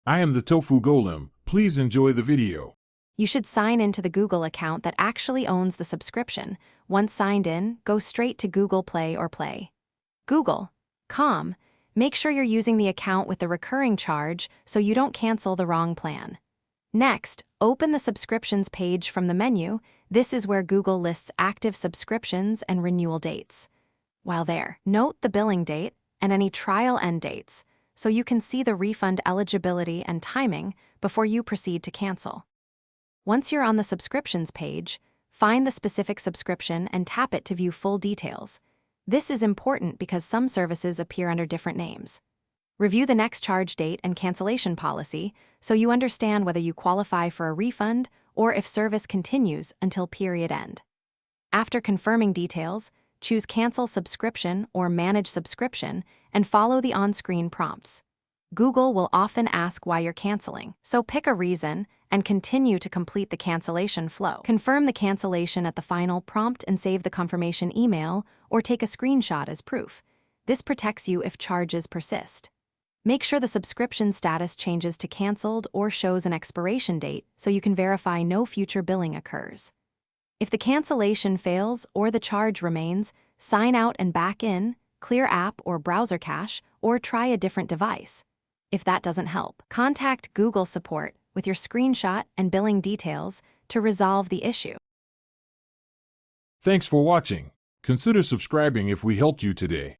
I am the Tofu Golem. Please enjoy the video. You should sign into the Google account that actually owns the subscription. Once signed in, go straight to Google Play or Play. Google.com. Make sure you're using the account with the recurring charge so you don't cancel the wrong plan. Next, open the subscriptions page from the menu. This is where Google lists active subscriptions and renewal dates. While there, note the billing date and any trial end dates so you can see the refund eligibility and timing before you proceed to cancel. Once you're on the subscriptions page, find the specific subscription and tap it to view full details. This is important because some services appear under different names. Review the next charge date and cancellation policy so you understand whether you qualify for a refund or if service continues until period end. After confirming details, choose Cancel Subscription or Manage Subscription and follow the on-screen prompts. Google will often ask why you're canceling, so pick a reason and continue to complete the cancellation flow. Confirm the cancellation at the final prompt and save the confirmation email or take a screenshot as proof. This protects you if charges persist. Make sure the subscription status changes to canceled or shows an expiration date so you can verify no future billing occurs. If the cancellation fails or the charge remains, sign out and back in, clear app or browser cache, or try a different device. If that doesn't help, contact Google support with your screenshot and billing details to resolve the issue. Thanks for watching. Consider subscribing if we helped you today.